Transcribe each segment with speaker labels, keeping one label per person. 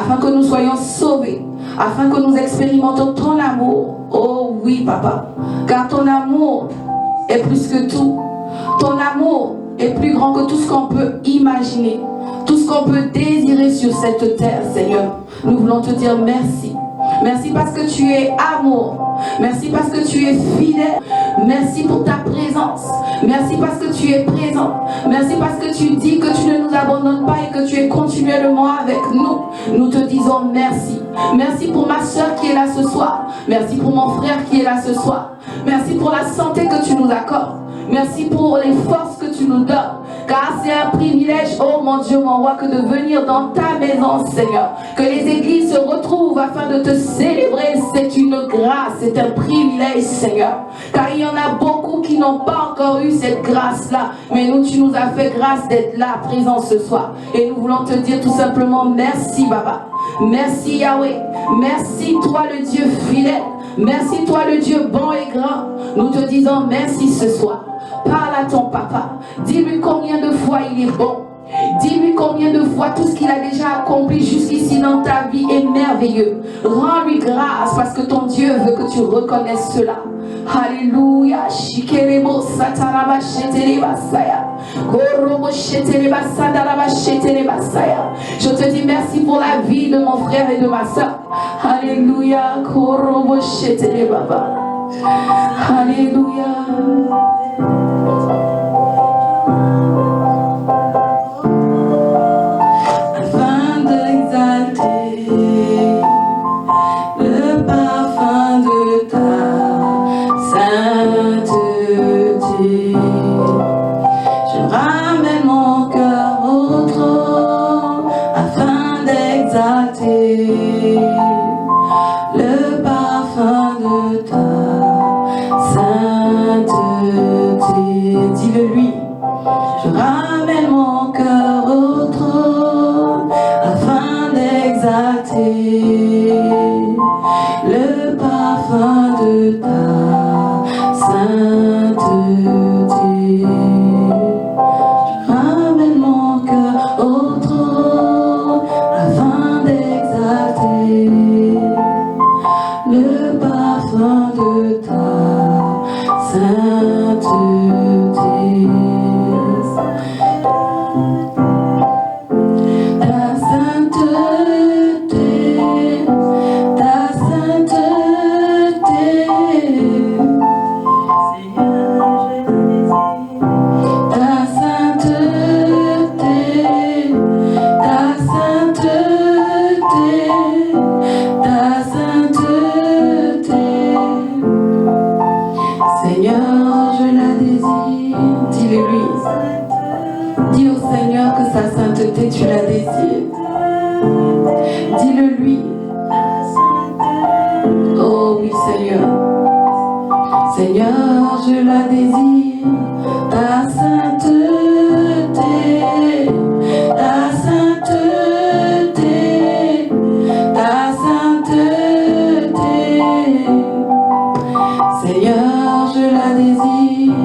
Speaker 1: afin que nous soyons sauvés, afin que nous expérimentons ton amour. Oh oui, papa, car ton amour est plus que tout. Ton amour est plus grand que tout ce qu'on peut imaginer, tout ce qu'on peut désirer sur cette terre, Seigneur. Nous voulons te dire merci. Merci parce que tu es amour. Merci parce que tu es fidèle. Merci pour ta présence. Merci parce que tu es présent. Merci parce que tu dis que tu ne nous abandonnes pas et que tu es continuellement avec nous. Nous te disons merci. Merci pour ma soeur qui est là ce soir. Merci pour mon frère qui est là ce soir. Merci pour la santé que tu nous accordes. Merci pour les forces que tu nous donnes. Car c'est un privilège, oh mon Dieu, mon roi, que de venir dans ta maison, Seigneur. Que les églises se retrouvent afin de te célébrer. C'est une grâce, c'est un privilège, Seigneur. Car il y en a beaucoup qui n'ont pas encore eu cette grâce-là. Mais nous, tu nous as fait grâce d'être là, présent ce soir. Et nous voulons te dire tout simplement merci, Baba. Merci, Yahweh. Merci, toi, le Dieu fidèle. Merci, toi, le Dieu bon et grand. Nous te disons merci ce soir. Parle à ton papa. Dis-lui combien de fois il est bon. Dis-lui combien de fois tout ce qu'il a déjà accompli jusqu'ici dans ta vie est merveilleux. Rends-lui grâce parce que ton Dieu veut que tu reconnaisses cela. Alléluia. Shikerebo sataraba shetere basaya. Korobo shetere basadaraba shetere basaya. Je te dis merci pour la vie de mon frère et de ma soeur. Alléluia. Korobo shetere baba. Alléluia. Afin d'exalter le parfum de ta sainteté, je ramène mon cœur au trône afin d'exalter le parfum de ta sainteté. Dis-le lui. Je ramène mon cœur au trône afin d'exalter le parfum de ta sainteté. Je ramène mon cœur au trône afin d'exalter le parfum de ta sainteté. Tu la désires. Dis-le lui. Oh oui, Seigneur. Seigneur, je la désire. Ta sainteté. Ta sainteté. Ta sainteté. Seigneur, je la désire.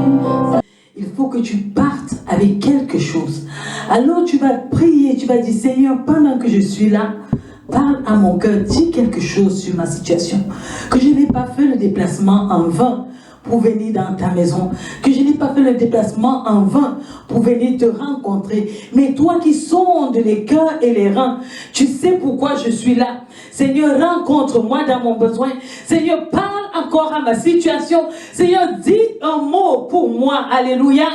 Speaker 2: Il faut que tu partes avec quelque chose. Alors tu vas prier, tu vas dire Seigneur, pendant que je suis là, parle à mon cœur, dis quelque chose sur ma situation. Que je n'ai pas fait le déplacement en vain pour venir dans ta maison. Que je n'ai pas fait le déplacement en vain pour venir te rencontrer. Mais toi qui sondes les cœurs et les reins, tu sais pourquoi je suis là. Seigneur, rencontre-moi dans mon besoin. Seigneur, parle encore à ma situation. Seigneur, dis un mot pour moi. Alléluia.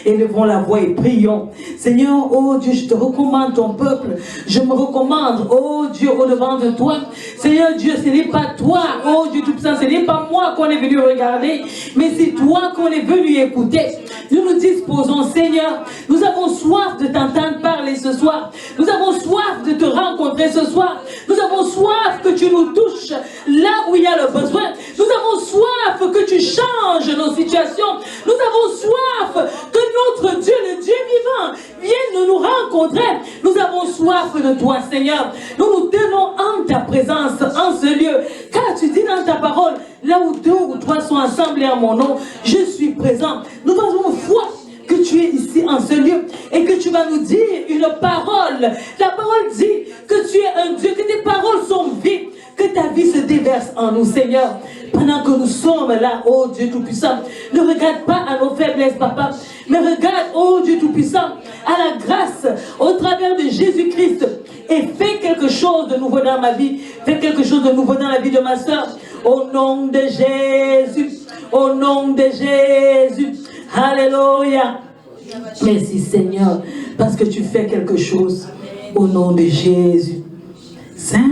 Speaker 2: Élevons la voix et prions. Seigneur, oh Dieu, je te recommande ton peuple. Je me recommande, oh Dieu, au-devant de toi. Seigneur Dieu, ce n'est pas toi, oh Dieu Tout-Puissant, ce n'est pas moi qu'on est venu regarder, mais c'est toi qu'on est venu écouter. Nous nous disposons, Seigneur. Nous avons soif de t'entendre parler ce soir. Nous avons soif de te rencontrer ce soir. Nous avons soif que tu nous touches là où il y a le besoin. Nous avons soif que tu changes nos situations. Nous avons soif que notre Dieu, le Dieu vivant, vienne nous rencontrer. Nous avons soif de toi, Seigneur. Nous nous tenons en ta présence, en ce lieu. Car tu dis dans ta parole, là où deux ou trois sont assemblés en mon nom, je suis présent. Nous avons foi que tu es ici en ce lieu et que tu vas nous dire une parole. La parole dit que tu es un Dieu, que tes paroles sont vives, que ta vie se déverse en nous, Seigneur. Pendant que nous sommes là, oh Dieu Tout-Puissant, ne regarde pas à nos faiblesses, Papa, mais regarde, oh Dieu Tout-Puissant, à la grâce, au travers de Jésus-Christ, et fais quelque chose de nouveau dans ma vie, fais quelque chose de nouveau dans la vie de ma soeur, au nom de Jésus, au nom de Jésus, alléluia. Merci Seigneur, parce que tu fais quelque chose, au nom de Jésus. Saint-Esprit,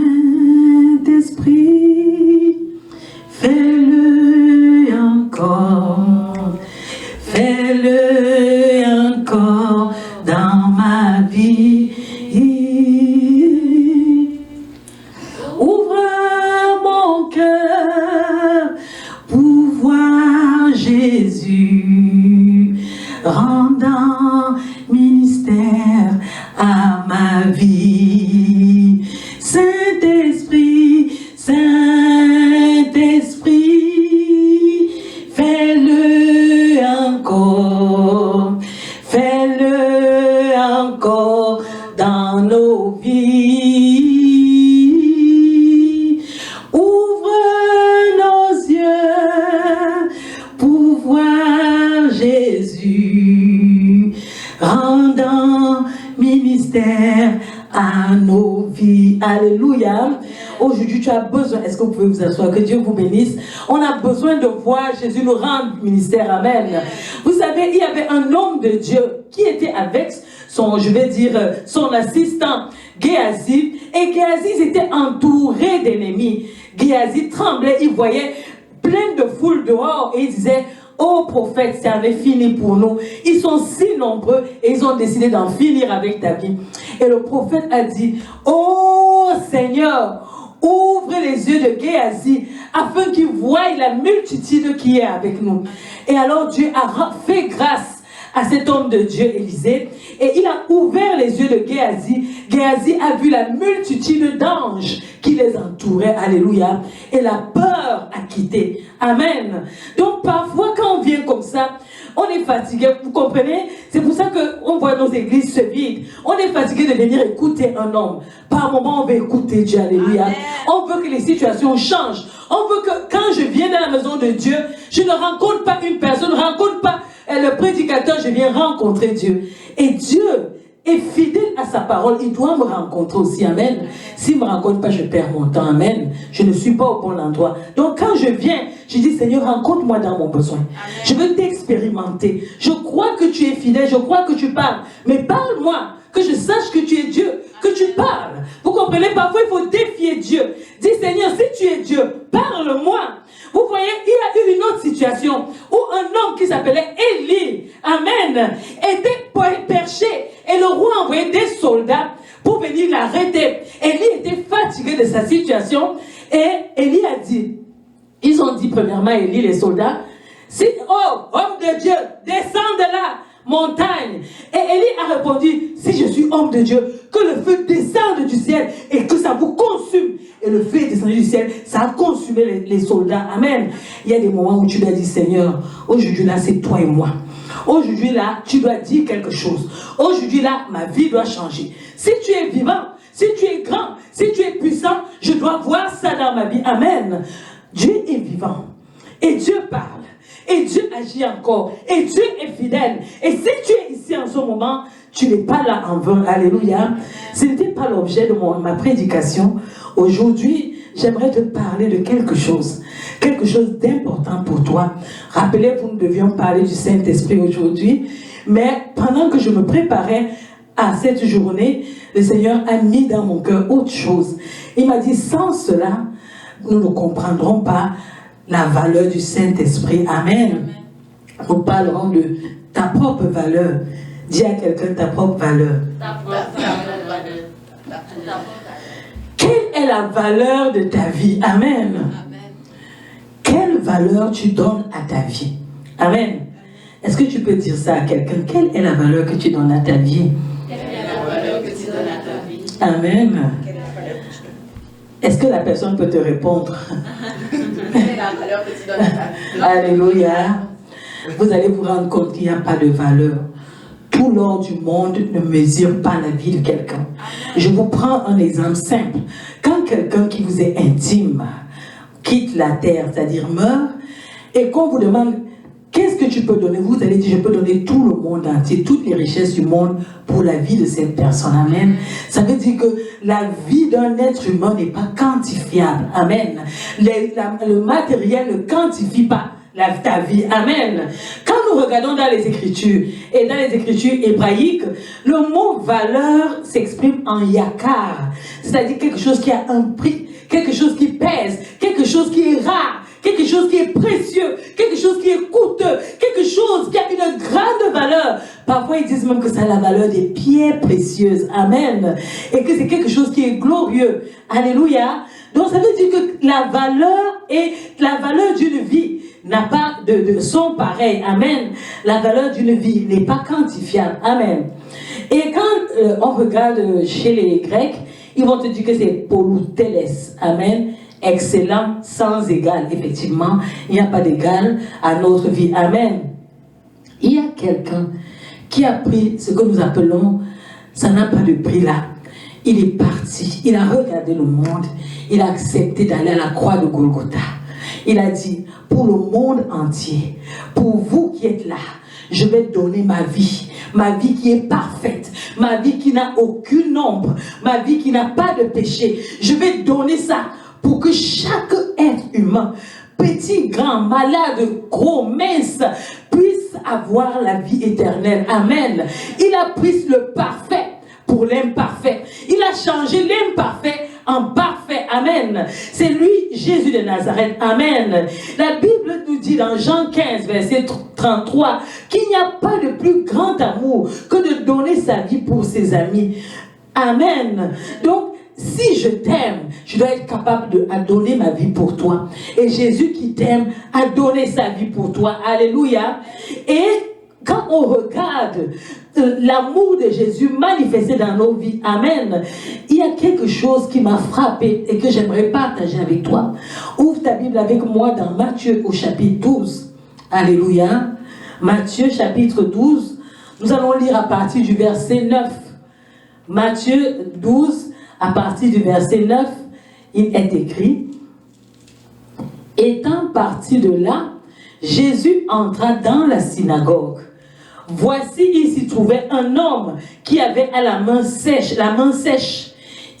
Speaker 2: fais-le encore, fais-le encore dans ma vie. Ouvre mon cœur pour voir Jésus, rendant ministère à ma vie. Saint-Esprit, Saint-Esprit, fais-le encore, fais-le encore dans nos vies. Ouvre nos yeux pour voir Jésus, rendant ministère à nos vies. Alléluia. Aujourd'hui, tu as besoin, est-ce que vous pouvez vous asseoir, que Dieu vous bénisse. On a besoin de voir Jésus nous rendre ministère. Amen. Vous savez, il y avait un homme de Dieu qui était avec son, je vais dire, son assistant Géasi, et Géasi était entouré d'ennemis. Géasi tremblait, il voyait plein de foules dehors et il disait: oh prophète, ça en est fini pour nous. Ils sont si nombreux et ils ont décidé d'en finir avec ta vie. Et le prophète a dit: oh Seigneur, ouvre les yeux de Géasi afin qu'il voie la multitude qui est avec nous. Et alors Dieu a fait grâce à cet homme de Dieu, Élisée, et il a ouvert les yeux de Géasi. Géasi a vu la multitude d'anges qui les entouraient, alléluia, et la peur a quitté. Amen. Donc parfois quand on vient comme ça, on est fatigué, vous comprenez? C'est pour ça qu'on voit nos églises se vident. On est fatigué de venir écouter un homme. Par moment, on veut écouter Dieu, alléluia. Amen. On veut que les situations changent. On veut que quand je viens dans la maison de Dieu, je ne rencontre pas une personne, je ne rencontre pas le prédicateur, je viens rencontrer Dieu. Et Dieu est fidèle à sa parole, il doit me rencontrer aussi, amen. S'il ne me rencontre pas, je perds mon temps, amen. Je ne suis pas au bon endroit. Donc quand je viens, je dis: Seigneur, rencontre-moi dans mon besoin. Amen. Je veux t'expérimenter. Je crois que tu es fidèle, je crois que tu parles. Mais parle-moi, que je sache que tu es Dieu, que tu parles. Vous comprenez, parfois il faut défier Dieu. Dis: Seigneur, si tu es Dieu, parle-moi. Vous voyez, il y a eu une autre situation où un homme qui s'appelait Élie, amen, était perché et le roi envoyait des soldats pour venir l'arrêter. Élie était fatigué de sa situation et Élie a dit, ils ont dit premièrement, Élie, les soldats: si, oh, homme de Dieu, descends de là, montagne. Et Élie a répondu: si je suis homme de Dieu, que le feu descende du ciel et que ça vous consume. Et le feu est descendu du ciel, ça a consumé les soldats. Amen. Il y a des moments où tu dois dire: Seigneur, aujourd'hui là, c'est toi et moi. Aujourd'hui là, tu dois dire quelque chose. Aujourd'hui là, ma vie doit changer. Si tu es vivant, si tu es grand, si tu es puissant, je dois voir ça dans ma vie. Amen. Dieu est vivant. Et Dieu parle. Et Dieu agit encore. Et Dieu est fidèle. Et si tu es ici en ce moment, tu n'es pas là en vain. Alléluia. Ce n'était pas l'objet de ma prédication. Aujourd'hui, j'aimerais te parler de quelque chose d'important pour toi. Rappelez-vous, nous devions parler du Saint-Esprit aujourd'hui. Mais pendant que je me préparais à cette journée, le Seigneur a mis dans mon cœur autre chose. Il m'a dit: sans cela, nous ne comprendrons pas la valeur du Saint-Esprit. Amen. Nous parlerons de ta propre valeur. Dis à quelqu'un: ta propre valeur. Quelle est la valeur de ta vie? Amen. Quelle valeur tu donnes à ta vie? Amen. Est-ce que tu peux dire ça à quelqu'un? Quelle est la valeur que tu donnes à ta vie?
Speaker 3: Quelle est la valeur que tu donnes à ta vie?
Speaker 2: Amen. Est-ce que la personne peut te répondre?
Speaker 3: Quelle est la valeur que tu donnes à ta vie?
Speaker 2: Alléluia. Vous allez vous rendre compte qu'il n'y a pas de valeur. tout l'or du monde ne mesure pas la vie de quelqu'un. Je vous prends un exemple simple. Quand quelqu'un qui vous est intime quitte la terre, c'est-à-dire meurt, et qu'on vous demande qu'est-ce que tu peux donner, vous allez dire je peux donner tout le monde entier, toutes les richesses du monde pour la vie de cette personne. Amen. Ça veut dire que la vie d'un être humain n'est pas quantifiable. Amen. Le matériel ne quantifie pas ta vie. Amen. Quand nous regardons dans les Écritures, et dans les Écritures hébraïques, le mot valeur s'exprime en yakar, c'est-à-dire quelque chose qui a un prix, quelque chose qui pèse, quelque chose qui est rare, quelque chose qui est précieux, quelque chose qui est coûteux, quelque chose qui a une grande valeur. Parfois, ils disent même que ça a la valeur des pierres précieuses. Amen. Et que c'est quelque chose qui est glorieux. Alléluia. Donc, ça veut dire que la valeur d'une vie n'a pas de son pareil. Amen. La valeur d'une vie n'est pas quantifiable. Amen. Et quand on regarde chez les Grecs, ils vont te dire que c'est polouteles. Amen. Excellent, sans égal. Effectivement, il n'y a pas d'égal à notre vie. Amen. Il y a quelqu'un qui a pris ce que nous appelons, ça n'a pas de prix là. Il est parti, il a regardé le monde, il a accepté d'aller à la croix de Golgotha. Il a dit, pour le monde entier, pour vous qui êtes là, je vais donner ma vie qui est parfaite, ma vie qui n'a aucune ombre, ma vie qui n'a pas de péché. Je vais donner ça pour que chaque être humain, petit, grand, malade, gros, mince, puisse avoir la vie éternelle. Amen. Il a pris le parfait pour l'imparfait. Il a changé l'imparfait en parfait. Amen. C'est lui, Jésus de Nazareth. Amen. La Bible nous dit dans Jean 15, verset 33, qu'il n'y a pas de plus grand amour que de donner sa vie pour ses amis. Amen. Donc, si je t'aime, je dois être capable de donner ma vie pour toi. Et Jésus qui t'aime a donné sa vie pour toi. Alléluia. Et quand on regarde l'amour de Jésus manifesté dans nos vies, amen, il y a quelque chose qui m'a frappé et que j'aimerais partager avec toi. Ouvre ta Bible avec moi dans Matthieu au chapitre 12. Alléluia. Matthieu chapitre 12. Nous allons lire à partir du verset 9. Matthieu 12. À partir du verset 9, il est écrit, étant parti de là, Jésus entra dans la synagogue. Voici, il s'y trouvait un homme qui avait à la main sèche.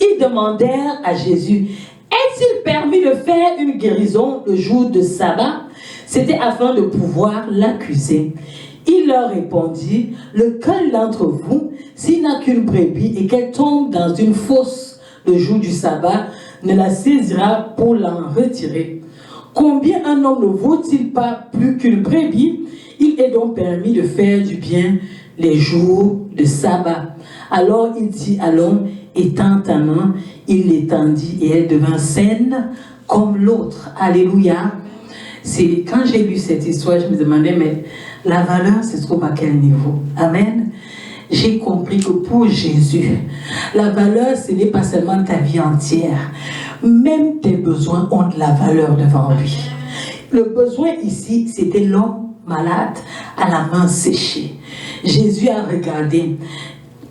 Speaker 2: Ils demandèrent à Jésus, est-il permis de faire une guérison le jour de sabbat? C'était afin de pouvoir l'accuser. Il leur répondit, lequel d'entre vous, s'il n'a qu'une brebis et qu'elle tombe dans une fosse le jour du sabbat, ne la saisira pour l'en retirer? Combien un homme ne vaut-il pas plus qu'une brebis? Il est donc permis de faire du bien les jours de sabbat. Alors il dit à l'homme, étends ta main, il l'étendit et elle devint saine comme l'autre. Alléluia. C'est quand j'ai lu cette histoire, je me demandais, mais la valeur se trouve à quel niveau? Amen. J'ai compris que pour Jésus, la valeur, ce n'est pas seulement ta vie entière. Même tes besoins ont de la valeur devant lui. Le besoin ici, c'était l'homme malade à la main séchée. Jésus a regardé.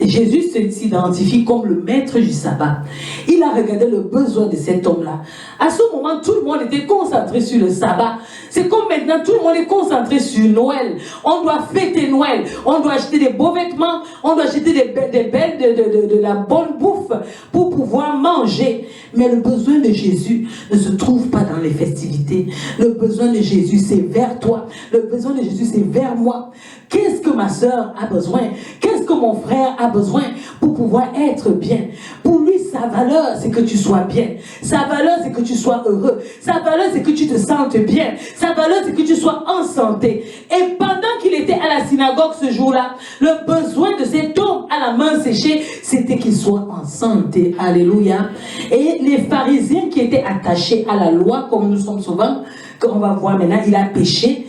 Speaker 2: Jésus s'identifie comme le maître du sabbat. Il a regardé le besoin de cet homme-là. À ce moment, tout le monde était concentré sur le sabbat. C'est comme maintenant, tout le monde est concentré sur Noël. On doit fêter Noël. On doit acheter des beaux vêtements. On doit acheter de la bonne bouffe pour pouvoir manger. Mais le besoin de Jésus ne se trouve pas dans les festivités. Le besoin de Jésus, c'est vers toi. Le besoin de Jésus, c'est vers moi. Qu'est-ce que ma soeur a besoin? Qu'est-ce que mon frère a besoin pour pouvoir être bien? Pour lui, sa valeur, c'est que tu sois bien. Sa valeur, c'est que tu sois heureux. Sa valeur, c'est que tu te sentes bien. Sa valeur, c'est que tu sois en santé. Et pendant qu'il était à la synagogue ce jour-là, le besoin de cet homme à la main séchée, c'était qu'il soit en santé. Alléluia. Et les pharisiens qui étaient attachés à la loi, comme nous sommes souvent, qu'on va voir maintenant, il a péché.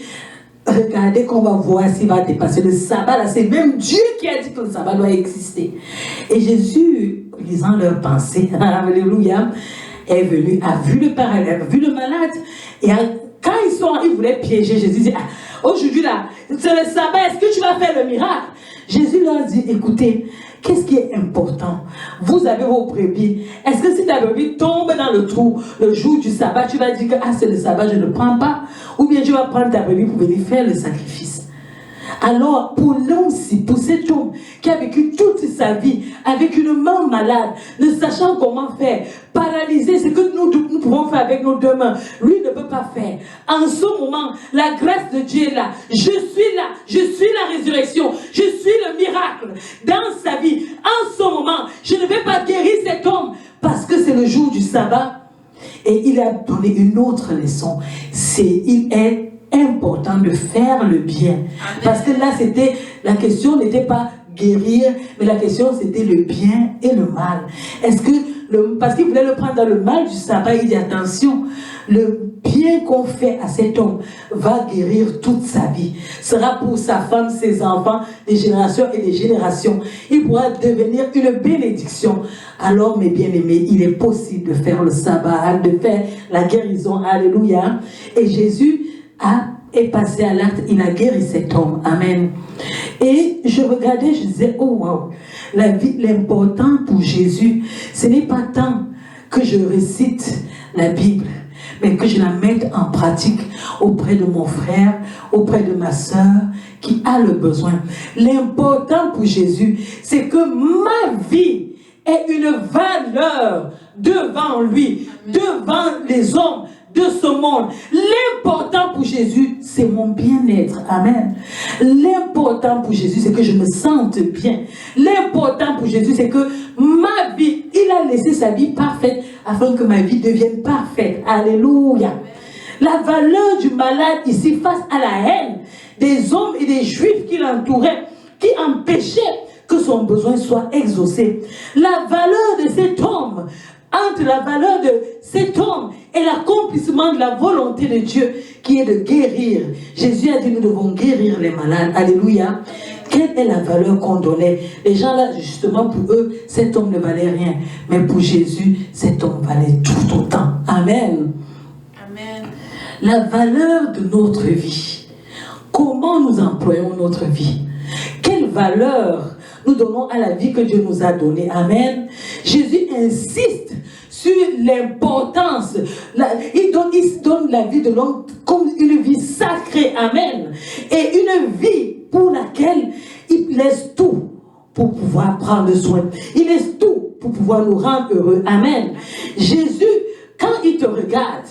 Speaker 2: Regardez qu'on va voir s'il va dépasser le sabbat. Là, c'est même Dieu qui a dit que le sabbat doit exister. Et Jésus, lisant leurs pensées, alléluia, est venu, a vu le paralysé, a vu le malade. Et quand ils voulaient piéger Jésus, dit, aujourd'hui là, c'est le sabbat, est-ce que tu vas faire le miracle? Jésus leur dit, écoutez, qu'est-ce qui est important? Vous avez vos brebis. Est-ce que si ta brebis tombe dans le trou le jour du sabbat, tu vas dire que c'est le sabbat, je ne prends pas? Ou bien tu vas prendre ta brebis pour venir faire le sacrifice? Alors, pour l'homme-ci, pour cet homme qui a vécu toute sa vie avec une main malade, ne sachant comment faire, paralysé, ce que nous pouvons faire avec nos deux mains, lui ne peut pas faire. En ce moment, la grâce de Dieu est là. Je suis là. Je suis la résurrection. Je suis le miracle dans sa vie. En ce moment, je ne vais pas guérir cet homme parce que c'est le jour du sabbat. Et il a donné une autre leçon. Il est important de faire le bien. Parce que là, la question n'était pas guérir, mais la question c'était le bien et le mal. Est-ce que, parce qu'il voulait le prendre dans le mal du sabbat, il dit attention, le bien qu'on fait à cet homme va guérir toute sa vie. Sera pour sa femme, ses enfants, des générations et des générations. Il pourra devenir une bénédiction. Alors, mes bien-aimés, il est possible de faire le sabbat, de faire la guérison. Alléluia. Et Jésus est passé à l'acte, il a guéri cet homme. Amen. Et je regardais, je disais, oh wow, l'important pour Jésus, ce n'est pas tant que je récite la Bible, mais que je la mette en pratique auprès de mon frère, auprès de ma soeur qui a le besoin. L'important pour Jésus, c'est que ma vie ait une valeur devant lui, devant les hommes de ce monde. L'important pour Jésus, c'est mon bien-être. Amen. L'important pour Jésus, c'est que je me sente bien. L'important pour Jésus, c'est que ma vie, il a laissé sa vie parfaite afin que ma vie devienne parfaite. Alléluia. La valeur du malade ici face à la haine des hommes et des juifs qui l'entouraient, qui empêchaient que son besoin soit exaucé. La valeur de cet homme, entre la valeur de cet homme et l'accomplissement de la volonté de Dieu qui est de guérir. Jésus a dit nous devons guérir les malades. Alléluia. Quelle est la valeur qu'on donnait? Les gens là, justement, pour eux, cet homme ne valait rien. Mais pour Jésus, cet homme valait tout autant. Amen.
Speaker 3: Amen.
Speaker 2: La valeur de notre vie. Comment nous employons notre vie? Quelle valeur nous donnons à la vie que Dieu nous a donnée? Amen. Jésus insiste sur l'importance. Il donne la vie de l'homme comme une vie sacrée. Amen. Et une vie pour laquelle il laisse tout pour pouvoir prendre soin. Il laisse tout pour pouvoir nous rendre heureux. Amen. Jésus, quand il te regarde,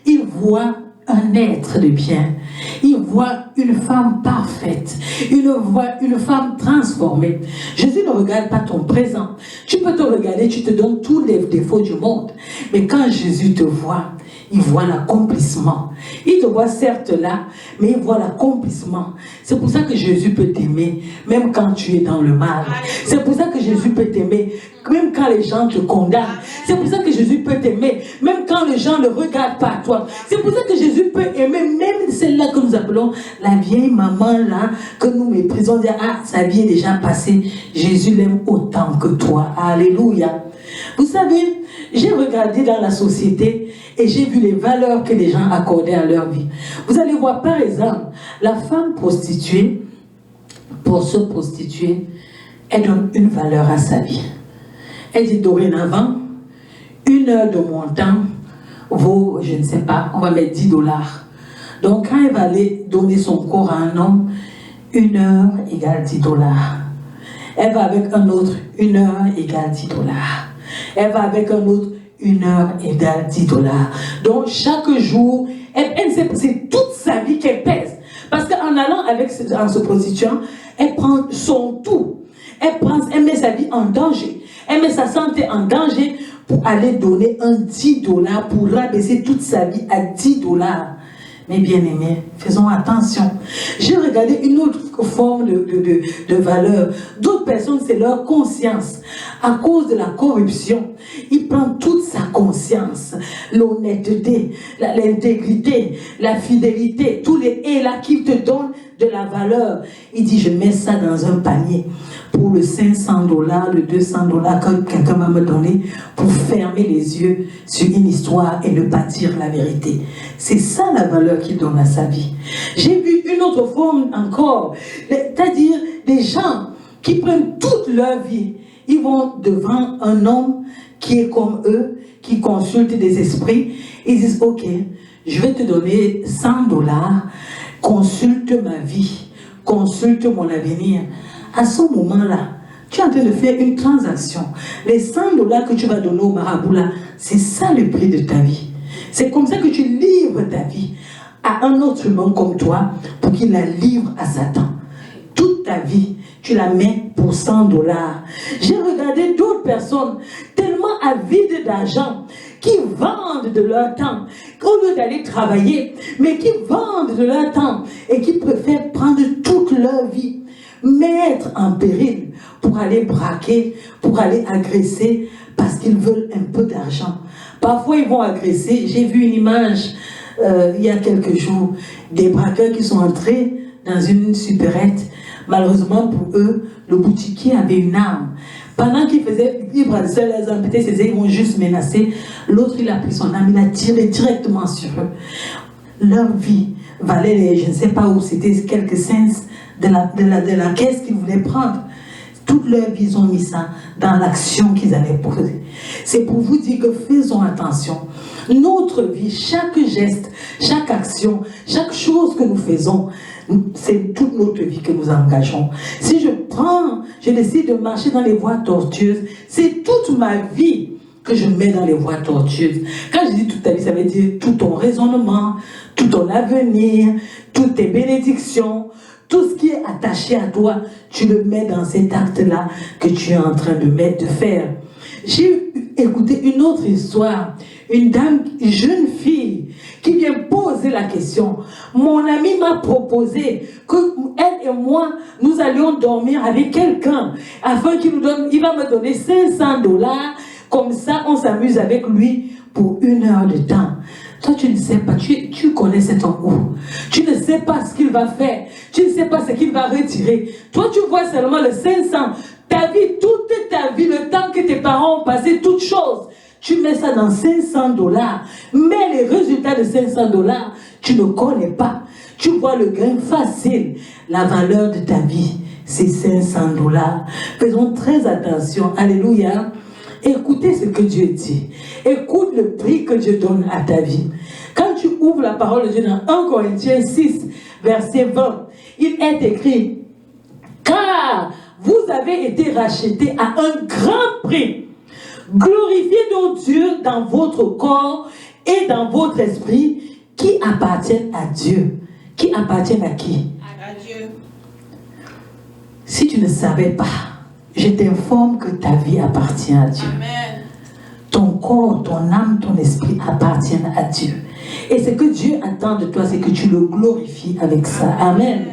Speaker 2: il voit un être de bien. Il voit une femme parfaite. Il voit une femme transformée. Jésus ne regarde pas ton présent. Tu peux te regarder, tu te donnes tous les défauts du monde. Mais quand Jésus te voit, il voit l'accomplissement. Il te voit certes là, mais il voit l'accomplissement. C'est pour ça que Jésus peut t'aimer, même quand tu es dans le mal. C'est pour ça que Jésus peut t'aimer, même quand les gens te condamnent. C'est pour ça que Jésus peut t'aimer, même quand les gens ne regardent pas toi. C'est pour ça que Jésus peut aimer, même celle-là que nous appelons la vieille maman là, que nous méprisons, dire ah, sa vie est déjà passée. Jésus l'aime autant que toi. Alléluia. Vous savez, j'ai regardé dans la société et j'ai vu les valeurs que les gens accordaient à leur vie. Vous allez voir, par exemple, la femme prostituée, pour se prostituer, elle donne une valeur à sa vie. Elle dit dorénavant, 1 heure de mon temps vaut, je ne sais pas, on va mettre $10. Donc quand elle va aller donner son corps à un homme, 1 heure égale $10. Elle va avec un autre, 1 heure égale $10. Elle va avec un autre, 1 heure égale $10. Donc chaque jour, c'est toute sa vie qu'elle pèse. Parce qu'en allant en se prostituant, elle prend son tout. Elle met sa vie en danger. Elle met sa santé en danger pour aller donner un $10, pour rabaisser toute sa vie à $10. Mais bien aimés, faisons attention. J'ai regardé une autre forme de valeur. D'autres personnes, c'est leur conscience. À cause de la corruption, il prend toute sa conscience, l'honnêteté, l'intégrité, la fidélité, tous les « et » là qui te donnent de la valeur. Il dit, je mets ça dans un panier pour le $500, le $200 que quelqu'un va me donner pour fermer les yeux sur une histoire et ne pas dire la vérité. C'est ça la valeur qu'il donne à sa vie. J'ai vu une autre forme encore, c'est-à-dire des gens qui prennent toute leur vie. Ils vont devant un homme qui est comme eux, qui consulte des esprits. Ils disent, ok, je vais te donner $100, consulte ma vie, consulte mon avenir. À ce moment-là, tu es en train de faire une transaction. Les $100 que tu vas donner au marabout là, c'est ça le prix de ta vie. C'est comme ça que tu livres ta vie à un autre humain comme toi pour qu'il la livre à Satan. Toute ta vie, tu la mets pour $100. J'ai regardé d'autres personnes tellement avides d'argent qui vendent de leur temps au lieu d'aller travailler, mais qui vendent de leur temps et qui préfèrent prendre toute leur vie, mettre en péril pour aller braquer, pour aller agresser parce qu'ils veulent un peu d'argent. Parfois ils vont agresser. J'ai vu une image il y a quelques jours, des braqueurs qui sont entrés dans une supérette. Malheureusement pour eux, le boutiquier avait une arme. Pendant qu'ils brassaient les armes, peut-être ils vont juste menacer. L'autre, il a pris son arme, il a tiré directement sur eux. Leur vie valait les, je ne sais pas où, c'était quelques cents de la caisse qu'ils voulaient prendre. Toute leur vie, ils ont mis ça dans l'action qu'ils allaient poser. C'est pour vous dire que faisons attention. Notre vie, chaque geste, chaque action, chaque chose que nous faisons, c'est toute notre vie que nous engageons. Si je décide de marcher dans les voies tortueuses, c'est toute ma vie que je mets dans les voies tortueuses. Quand je dis toute ta vie, ça veut dire tout ton raisonnement, tout ton avenir, toutes tes bénédictions, tout ce qui est attaché à toi, tu le mets dans cet acte-là que tu es en train de faire. J'ai écouté une autre histoire, une dame, une jeune fille, qui vient poser la question. Mon ami m'a proposé que elle et moi, nous allions dormir avec quelqu'un, afin qu'il nous donne, il va me donner $500, comme ça on s'amuse avec lui pour 1 heure de temps. Toi, tu ne sais pas, tu connais cet homme où? Tu ne sais pas ce qu'il va faire. Tu ne sais pas ce qu'il va retirer. Toi, tu vois seulement le 500. Ta vie, toute ta vie, le temps que tes parents ont passé, toutes choses, tu mets ça dans $500. Mais les résultats de $500, tu ne connais pas. Tu vois le gain facile. La valeur de ta vie, c'est $500. Faisons très attention. Alléluia. Écoutez ce que Dieu dit. Écoute le prix que Dieu donne à ta vie. Quand tu ouvres la parole de Dieu dans 1 Corinthiens 6, verset 20, il est écrit, car vous avez été rachetés à un grand prix. Glorifiez donc Dieu dans votre corps et dans votre esprit qui appartiennent à Dieu. Qui appartiennent à qui?
Speaker 3: À Dieu.
Speaker 2: Si tu ne savais pas, je t'informe que ta vie appartient à Dieu.
Speaker 3: Amen.
Speaker 2: Ton corps, ton âme, ton esprit appartiennent à Dieu. Et ce que Dieu attend de toi, c'est que tu le glorifies avec ça. Amen.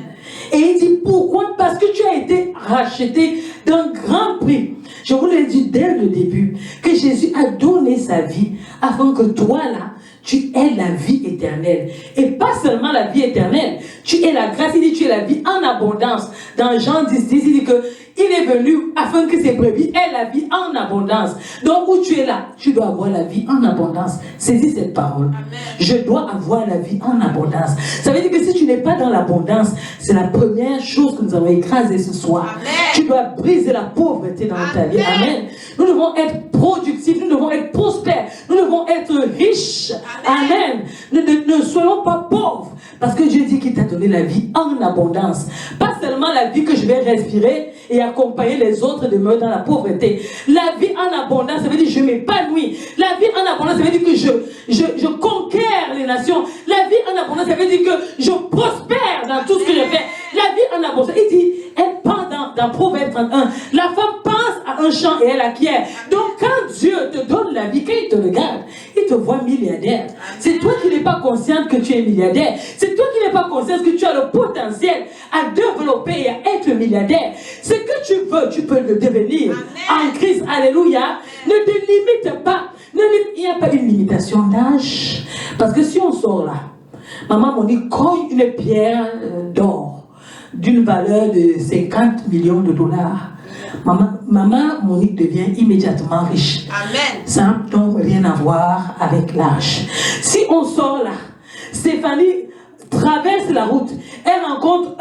Speaker 2: Et il dit pourquoi? Parce que tu as été racheté d'un grand prix. Je vous l'ai dit dès le début, que Jésus a donné sa vie afin que toi là, tu aies la vie éternelle. Et pas seulement la vie éternelle, tu aies la grâce, il dit tu aies la vie en abondance. Dans Jean 10, il dit que il est venu afin que ses brebis aient la vie en abondance. Donc où tu es là, tu dois avoir la vie en abondance. Saisis cette parole. Amen. Je dois avoir la vie en abondance. Ça veut dire que si tu n'es pas dans l'abondance, c'est la première chose que nous allons écraser ce soir. Amen. Tu dois briser la pauvreté dans ta vie. Amen. Nous devons être productifs, nous devons être prospères, nous devons être riches. Amen. Ne soyons pas pauvres. Parce que Dieu dit qu'il t'a donné la vie en abondance. Pas seulement la vie que je vais respirer et accompagner les autres de demeurer dans la pauvreté. La vie en abondance, ça veut dire que je m'épanouis. La vie en abondance, ça veut dire que je conquiers les nations. La vie en abondance, ça veut dire que je prospère dans tout ce que je fais. La vie en abondance, il dit, elle part dans Proverbe 31. La femme pense à un champ et elle acquiert. Donc quand Dieu te donne la vie, quand il te regarde, il te voit milliardaire. C'est toi qui n'es pas consciente que tu es milliardaire. C'est toi qui n'es pas consciente que tu as le potentiel à développer et à être milliardaire. Ce que tu veux, tu peux le devenir. Amen. En Christ. Alléluia. Ne te limite pas. Il n'y a pas une limitation d'âge. Parce que si on sort là, maman Monique cogne une pierre d'or d'une valeur de 50 millions de dollars. Maman Monique devient immédiatement riche. Amen. Ça n'a donc rien à voir avec l'âge. Si on sort là, Stéphanie traverse la route, elle rencontre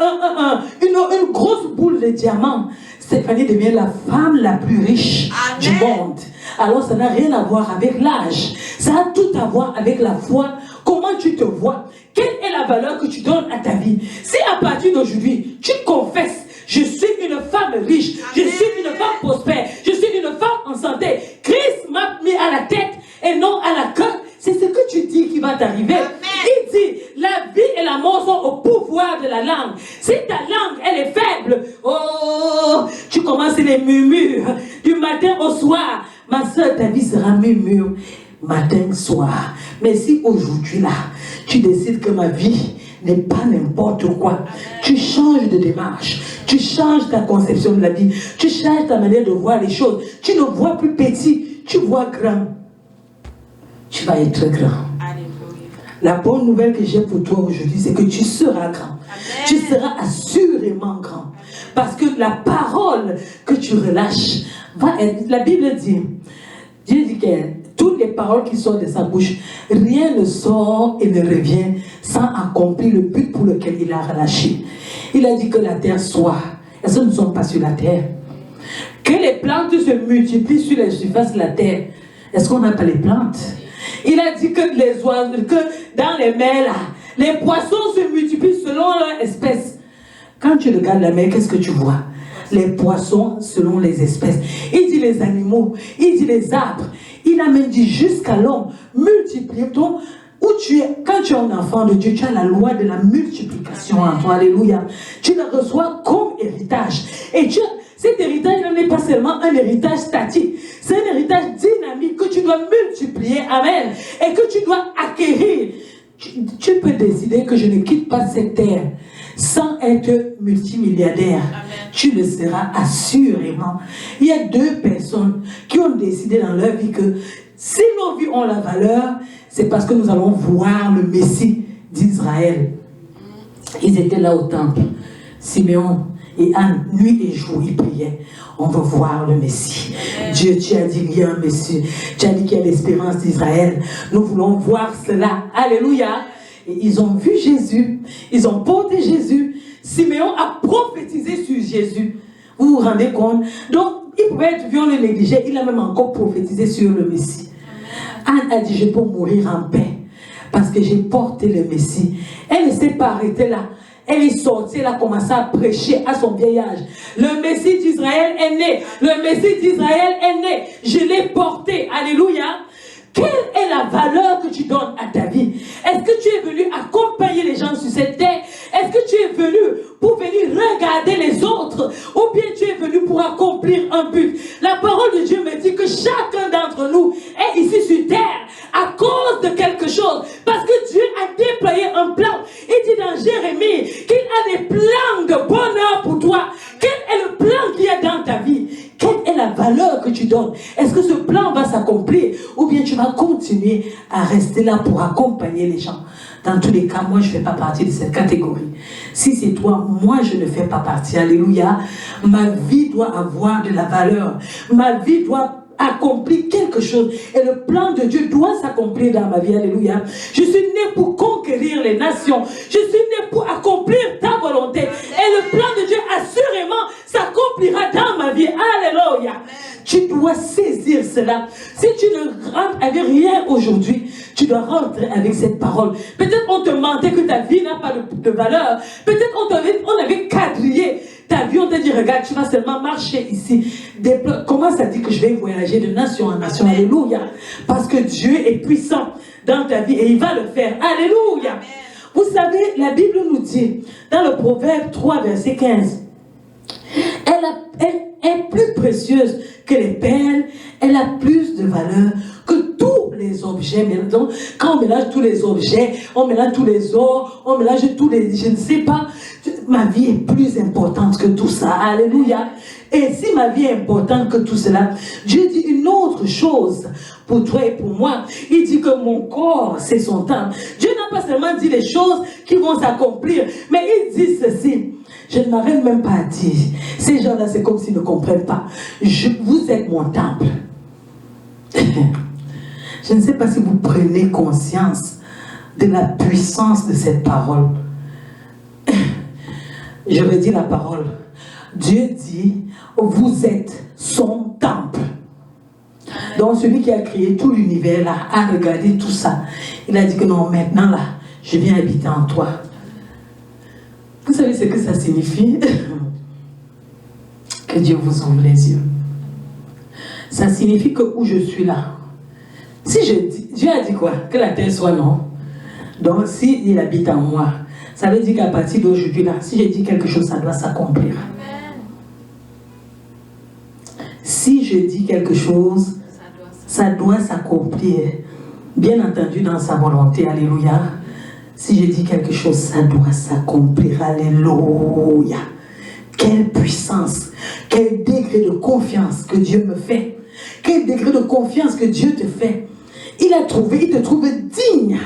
Speaker 2: une grosse boule de diamants. Stéphanie devient la femme la plus riche du monde. Alors ça n'a rien à voir avec l'âge. Ça a tout à voir avec la foi. Comment tu te vois? Quelle est la valeur que tu donnes à ta vie? Si à partir d'aujourd'hui, tu confesses, je suis une femme riche, je suis une femme prospère, je suis une femme en santé, Christ m'a mis à la tête et non à la queue, c'est ce que tu dis qui va t'arriver. Il dit, la vie et la mort sont au pouvoir de la langue. Si ta langue, elle est faible, oh, tu commences les murmures du matin au soir. Ma soeur, ta vie sera murmure matin, soir. Mais si aujourd'hui là, tu décides que ma vie n'est pas n'importe quoi, tu changes de démarche, tu changes ta conception de la vie, tu changes ta manière de voir les choses, tu ne vois plus petit, tu vois grand, tu vas être grand. La bonne nouvelle que j'ai pour toi aujourd'hui, c'est que tu seras grand. Amen. Tu seras assurément grand. Parce que la parole que tu relâches va être... La Bible dit, Dieu dit que toutes les paroles qui sortent de sa bouche, rien ne sort et ne revient sans accomplir le but pour lequel il a relâché. Il a dit que la terre soit. Est-ce que nous ne sommes pas sur la terre? Que les plantes se multiplient sur la surface de la terre. Est-ce qu'on n'a pas les plantes? Il a dit que les oiseaux, que dans les mers, là, les poissons se multiplient selon leur espèce. Quand tu regardes la mer, qu'est-ce que tu vois? Les poissons selon les espèces. Il dit les animaux, il dit les arbres. Il a même dit jusqu'à l'homme, multiplie-toi. Où tu es, quand tu es un enfant de Dieu, tu as la loi de la multiplication en toi. Alléluia. Tu le reçois comme héritage. Et Dieu, cet héritage n'est pas seulement un héritage statique. C'est un héritage dynamique que tu dois multiplier. Amen. Et que tu dois acquérir. Tu peux décider que je ne quitte pas cette terre sans être multimilliardaire. Amen. Tu le seras assurément. Il y a 2 personnes qui ont décidé dans leur vie que si nos vies ont la valeur, c'est parce que nous allons voir le Messie d'Israël. Ils étaient là au temple. Simeon et Anne, nuit et jour, ils priaient. On veut voir le Messie. Amen. Dieu, tu as dit qu'il y a un Messie. Tu as dit qu'il y a l'espérance d'Israël. Nous voulons voir cela. Alléluia. Et ils ont vu Jésus. Ils ont porté Jésus. Simeon a prophétisé sur Jésus. Vous vous rendez compte? Donc, il pouvait être violé, négligé. Il a même encore prophétisé sur le Messie. Amen. Anne a dit, je peux mourir en paix. Parce que j'ai porté le Messie. Elle ne s'est pas arrêtée là. Elle est sortie, elle a commencé à prêcher à son vieil âge. Le Messie d'Israël est né. Le Messie d'Israël est né. Je l'ai porté. Alléluia. Quelle est la valeur que tu donnes à ta vie? Est-ce que tu es venu accompagner les gens sur cette terre? Est-ce que tu es venu pour venir regarder les autres? Ou bien tu es venu pour accomplir un but? La parole de Dieu me dit que chacun d'entre nous est ici sur terre à cause de quelque chose. Parce que Dieu a déployé un plan. Il dit dans Jérémie qu'il a des plans de bonheur pour toi. Quel est le plan qu'il y a dans ta vie? Quelle est la valeur que tu donnes? Est-ce que ce plan va s'accomplir? Ou bien tu vas continuer à rester là pour accompagner les gens? Dans tous les cas, moi, je ne fais pas partie de cette catégorie. Si c'est toi, moi, je ne fais pas partie. Alléluia. Ma vie doit avoir de la valeur. Ma vie doit accomplir quelque chose. Et le plan de Dieu doit s'accomplir dans ma vie. Alléluia. Je suis né pour conquérir les nations. Je suis né pour accomplir ta volonté. Et le plan de Dieu, assurément, s'accomplira dans ma vie. Alléluia. Tu dois saisir cela. Si tu ne rentres avec rien aujourd'hui, tu dois rentrer avec cette parole. Peut-être on te mentait que ta vie n'a pas de valeur. Peut-être on avait quadrillé ta vie. On t'a dit, regarde, tu vas seulement marcher ici. Comment ça dit que je vais voyager de nation en nation? Alléluia. Parce que Dieu est puissant dans ta vie et il va le faire. Alléluia. Amen. Vous savez, la Bible nous dit, dans le Proverbe 3, verset 15, elle est plus précieuse que les perles, elle a plus de valeur que tous les objets. Donc, quand on mélange tous les objets, on mélange tous les ors, on mélange tous les... Je ne sais pas, ma vie est plus importante que tout ça. Alléluia. Et si ma vie est importante que tout cela, Dieu dit une autre chose pour toi et pour moi. Il dit que mon corps, c'est son temple. Dieu n'a pas seulement dit les choses qui vont s'accomplir, mais il dit ceci. Je ne m'arrête même pas à dire. Ces gens-là, c'est comme s'ils ne comprennent pas. Vous êtes mon temple. Je ne sais pas si vous prenez conscience de la puissance de cette parole. Je redis la parole. Dieu dit, vous êtes son temple. Donc celui qui a créé tout l'univers là, a regardé tout ça. Il a dit que non, maintenant là, je viens habiter en toi. Vous savez ce que ça signifie? Que Dieu vous ouvre les yeux. Ça signifie que où je suis là, si je dis, Dieu a dit quoi? Que la terre soit non. Donc s'il habite en moi, ça veut dire qu'à partir d'aujourd'hui là, si je dis quelque chose, ça doit s'accomplir. Si je dis quelque chose, ça doit s'accomplir. Bien entendu dans sa volonté, alléluia. Si je dis quelque chose, ça doit s'accomplir, alléluia. Quelle puissance, quel degré de confiance que Dieu me fait. Quel degré de confiance que Dieu te fait. Il te trouve digne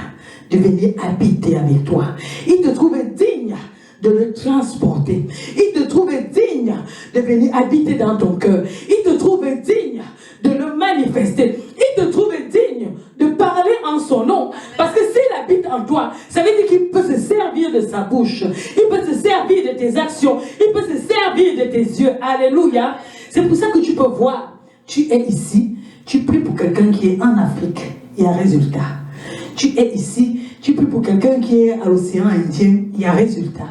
Speaker 2: de venir habiter avec toi. Il te trouve digne de le transporter. Il te trouve digne de venir habiter dans ton cœur. Il te trouve digne de le manifester. Il te trouve digne de parler en son nom. Parce que s'il habite en toi, ça veut dire qu'il peut se servir de sa bouche. Il peut se servir de tes actions. Il peut se servir de tes yeux. Alléluia. C'est pour ça que tu peux voir. Tu es ici, tu pries pour quelqu'un qui est en Afrique. Il y a résultat. Tu es ici, tu pries pour quelqu'un qui est à l'océan Indien. Il y a résultat.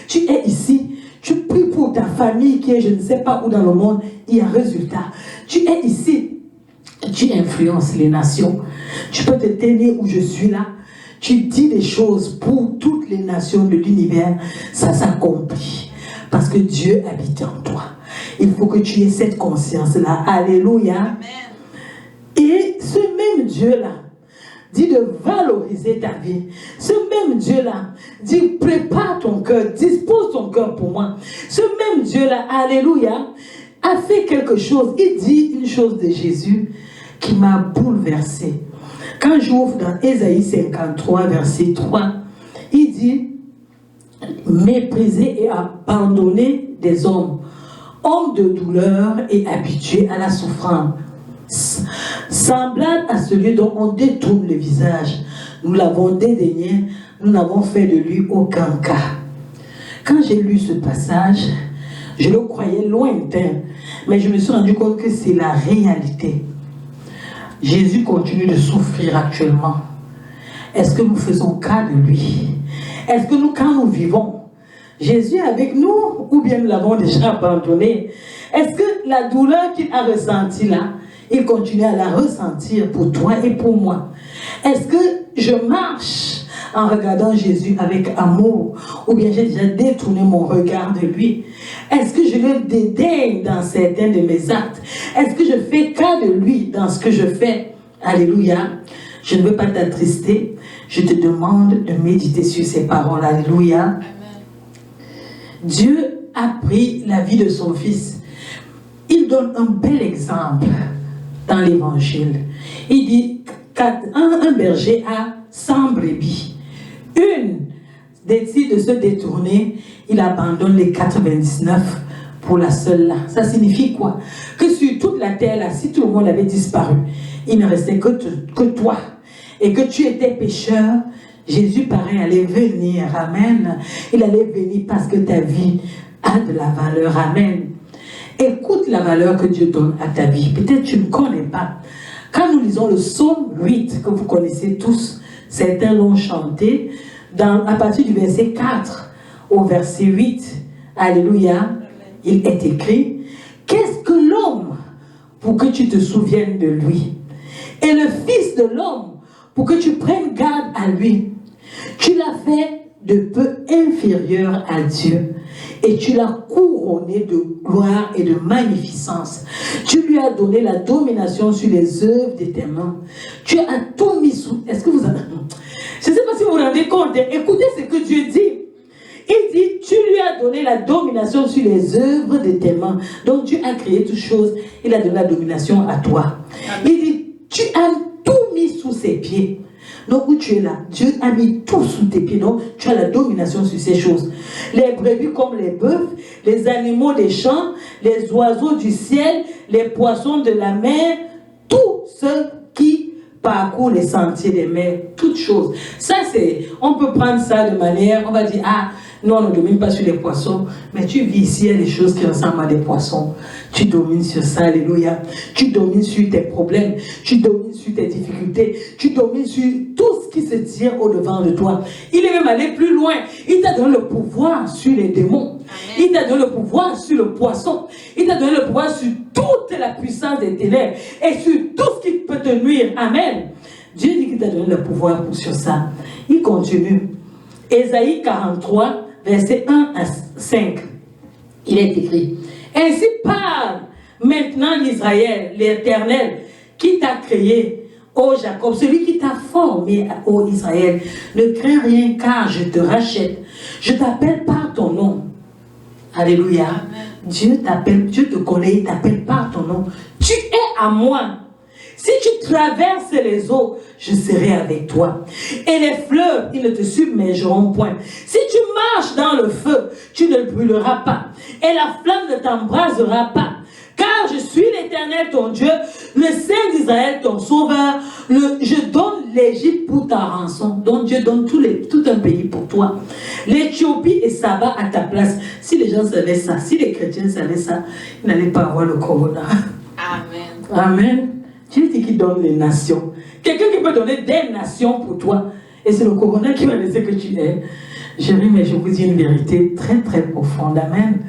Speaker 2: Tu es ici, tu pries pour ta famille qui est je ne sais pas où dans le monde. Il y a résultat. Tu es ici, tu influences les nations. Tu peux te tenir où je suis là. Tu dis des choses pour toutes les nations de l'univers. Ça s'accomplit. Parce que Dieu habite en toi. Il faut que tu aies cette conscience-là. Alléluia. Amen. Et ce même Dieu-là dit de valoriser ta vie. Ce même Dieu-là dit prépare ton cœur, dispose ton cœur pour moi. Ce même Dieu-là, alléluia, a fait quelque chose. Il dit une chose de Jésus qui m'a bouleversé. Quand j'ouvre dans Ésaïe 53, verset 3, il dit mépriser et abandonner des hommes, hommes de douleur et habitués à la souffrance, semblable à celui dont on détourne le visage. Nous l'avons dédaigné, nous n'avons fait de lui aucun cas. Quand j'ai lu ce passage, je le croyais lointain, mais je me suis rendu compte que c'est la réalité. Jésus continue de souffrir actuellement. Est-ce que nous faisons cas de lui? Est-ce que nous, quand nous vivons, Jésus est avec nous ou bien nous l'avons déjà abandonné? Est-ce que la douleur qu'il a ressentie là, il continue à la ressentir pour toi et pour moi? Est-ce que je marche en regardant Jésus avec amour ou bien j'ai déjà détourné mon regard de lui? Est-ce que je le dédaigne dans certains de mes actes? Est-ce que je fais cas de lui dans ce que je fais? Alléluia. Je ne veux pas t'attrister. Je te demande de méditer sur ces paroles. Alléluia. Amen. Dieu a pris la vie de son fils. Il donne un bel exemple dans l'évangile. Il dit qu'un berger a 100 brebis. Une décide de se détourner, il abandonne les 99 pour la seule là. Ça signifie quoi? Que sur toute la terre là, si tout le monde avait disparu, il ne restait que toi. Et que tu étais pécheur, Jésus pareil allait venir, amen. Il allait venir parce que ta vie a de la valeur, amen. Écoute la valeur que Dieu donne à ta vie. Peut-être tu ne connais pas. Quand nous lisons le psaume 8, que vous connaissez tous, certains l'ont chanté, à partir du verset 4 au verset 8, alléluia, il est écrit, qu'est-ce que l'homme pour que tu te souviennes de lui? Et le fils de l'homme pour que tu prennes garde à lui. Tu l'as fait de peu inférieur à Dieu. Et tu l'as couronné de gloire et de magnificence. Tu lui as donné la domination sur les œuvres de tes mains. Tu as tout mis sous... Est-ce que vous avez... Je ne sais pas si vous vous rendez compte. Écoutez ce que Dieu dit. Il dit, tu lui as donné la domination sur les œuvres de tes mains. Donc Dieu a créé toutes choses. Il a donné la domination à toi. Il dit, tu as tout mis sous ses pieds. Donc où tu es là, Dieu a mis tout sous tes pieds. Donc tu as la domination sur ces choses. Les brebis comme les bœufs, les animaux des champs, les oiseaux du ciel, les poissons de la mer, tous ceux qui parcourent les sentiers des mers, toutes choses. Ça c'est, on peut prendre ça de manière, on va dire, ah, Nous, on ne domine pas sur les poissons, mais tu vis ici, il y a des choses qui ressemblent à des poissons. Tu domines sur ça, alléluia. Tu domines sur tes problèmes, tu domines sur tes difficultés, tu domines sur tout ce qui se tient au-devant de toi. Il est même allé plus loin. Il t'a donné le pouvoir sur les démons. Il t'a donné le pouvoir sur le poisson. Il t'a donné le pouvoir sur toute la puissance des ténèbres et sur tout ce qui peut te nuire. Amen. Dieu dit qu'il t'a donné le pouvoir sur ça. Il continue. Ésaïe 43, versets 1 à 5. Il est écrit: ainsi parle maintenant l'Israël, l'Éternel, qui t'a créé, ô Jacob, celui qui t'a formé, ô Israël. Ne crains rien, car je te rachète. Je t'appelle par ton nom. Alléluia. Amen. Dieu t'appelle, Dieu te connaît, il t'appelle par ton nom. Tu es à moi. Si tu traverses les eaux, je serai avec toi. Et les fleuves, ils ne te submergeront point. Si tu marches dans le feu, tu ne brûleras pas. Et la flamme ne t'embrasera pas. Car je suis l'Éternel ton Dieu, le Saint d'Israël ton sauveur. Je donne l'Égypte pour ta rançon. Donc Dieu donne tout un pays pour toi. L'Éthiopie et Saba à ta place. Si les gens savaient ça, si les chrétiens savaient ça, ils n'allaient pas avoir le corona.
Speaker 3: Amen.
Speaker 2: Amen. Dieu dit qu'il donne les nations. Quelqu'un qui peut donner des nations pour toi. Et c'est le corona qui va laisser que tu es. Chérie, mais je vous dis une vérité très très profonde. Amen.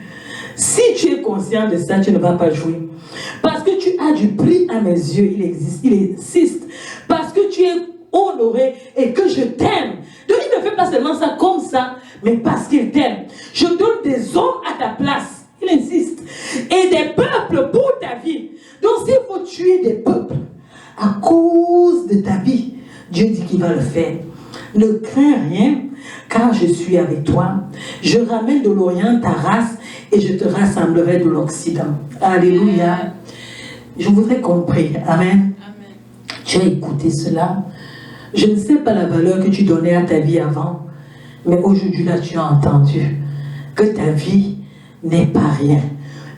Speaker 2: Si tu es conscient de ça, tu ne vas pas jouer. Parce que tu as du prix à mes yeux. Il existe. Parce que tu es honoré et que je t'aime. Donc il ne fait pas seulement ça comme ça, mais parce qu'il t'aime. Je donne des hommes à ta place. Il insiste. Et des peuples pour ta vie. Donc s'il faut tuer des peuples à cause de ta vie, Dieu dit qu'il va le faire. Ne crains rien, car je suis avec toi. Je ramène de l'Orient ta race et je te rassemblerai de l'Occident. Alléluia. Je voudrais qu'on prie. Amen. Amen. Tu as écouté cela. Je ne sais pas la valeur que tu donnais à ta vie avant, mais aujourd'hui là tu as entendu que ta vie n'est pas rien.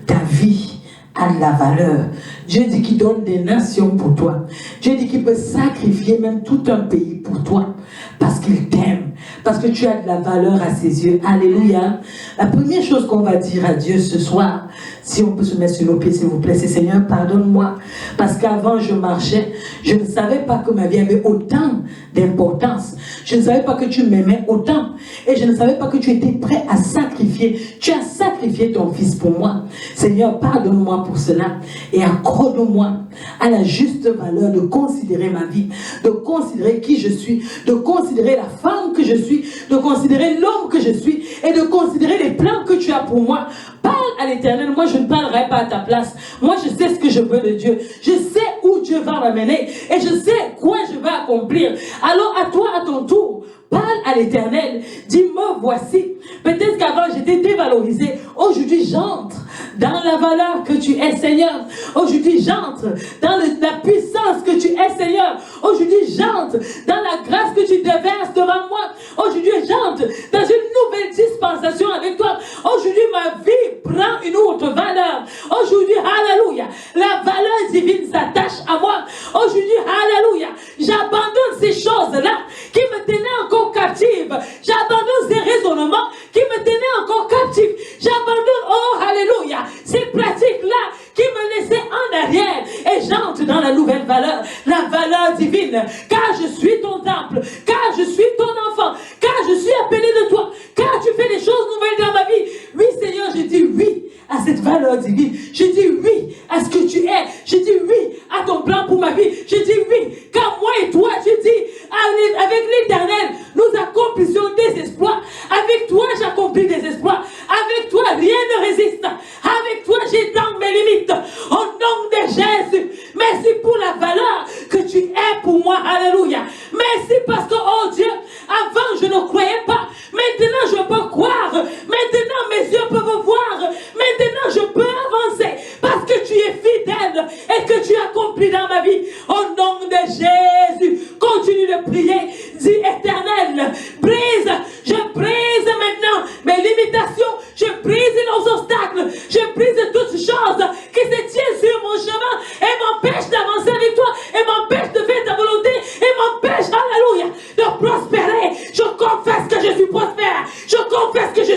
Speaker 2: Ta vie a de la valeur. Dieu dit qu'il donne des nations pour toi. Dieu dit qu'il peut sacrifier même tout un pays pour toi. Parce qu'il t'aime. Parce que tu as de la valeur à ses yeux. Alléluia. La première chose qu'on va dire à Dieu ce soir, si on peut se mettre sur nos pieds s'il vous plaît, c'est: Seigneur, pardonne-moi. Parce qu'avant je marchais, je ne savais pas que ma vie avait autant d'importance. Je ne savais pas que tu m'aimais autant. Et je ne savais pas que tu étais prêt à sacrifier. Tu as sacrifié ton fils pour moi. Seigneur, pardonne-moi pour cela. Et accorde-moi à la juste valeur de considérer ma vie, de considérer qui je suis, de considérer la femme que je suis, de considérer l'homme que je suis et de considérer les plans que tu as pour moi. Parle à l'Éternel. Moi, je ne parlerai pas à ta place. Moi, je sais ce que je veux de Dieu. Je sais où Dieu va m'amener et je sais quoi je vais accomplir. Alors, à toi, à ton tour, parle à l'Éternel. Dis-moi, voici. Peut-être qu'avant, j'étais dévalorisé. Aujourd'hui, j'entre dans la valeur que tu es, Seigneur. Aujourd'hui, j'entre dans la puissance que tu es, Seigneur. Aujourd'hui, j'entre dans la grâce que tu déverses devant moi. Aujourd'hui, j'entre dans une nouvelle dispensation avec toi. Aujourd'hui, ma vie prend une autre valeur. Aujourd'hui, alléluia, la valeur divine s'attache à moi. Aujourd'hui, alléluia, j'abandonne ces choses-là qui me tenaient encore captive. J'abandonne ces raisonnements qui me tenaient encore captive. J'abandonne, oh alléluia, ces pratiques-là qui me laissaient en arrière. Et j'entre dans la nouvelle valeur, la valeur divine. Car je suis ton temple, car je suis ton enfant, car je suis appelé de toi, car tu fais des choses nouvelles dans ma vie. Oui Seigneur, je dis oui à cette valeur divine. Je dis oui à ce que tu es. Je dis oui à ton plan pour ma vie. Je dis oui, car moi et toi, je dis, avec l'Éternel, nous accomplissions des exploits. Avec toi, j'accomplis des exploits. Avec toi, rien ne résiste. Avec toi, j'étends mes limites. Au nom de Jésus, merci pour la valeur que tu es pour moi. Alléluia. Merci parce que, oh Dieu, avant je ne croyais pas. Maintenant, je peux croire. Maintenant, mes yeux peuvent voir. Maintenant, je peux avancer parce que tu es fidèle et que tu accomplis dans ma vie. Au nom de Jésus, continue de prier. Dis Éternel, brise, je brise maintenant mes limitations, je brise nos obstacles, je brise toutes choses qui se tiennent sur mon chemin et m'empêchent d'avancer avec toi et m'empêchent de faire ta volonté et m'empêchent, alléluia, de prospérer. Je confesse que je suis prospère, je confesse que je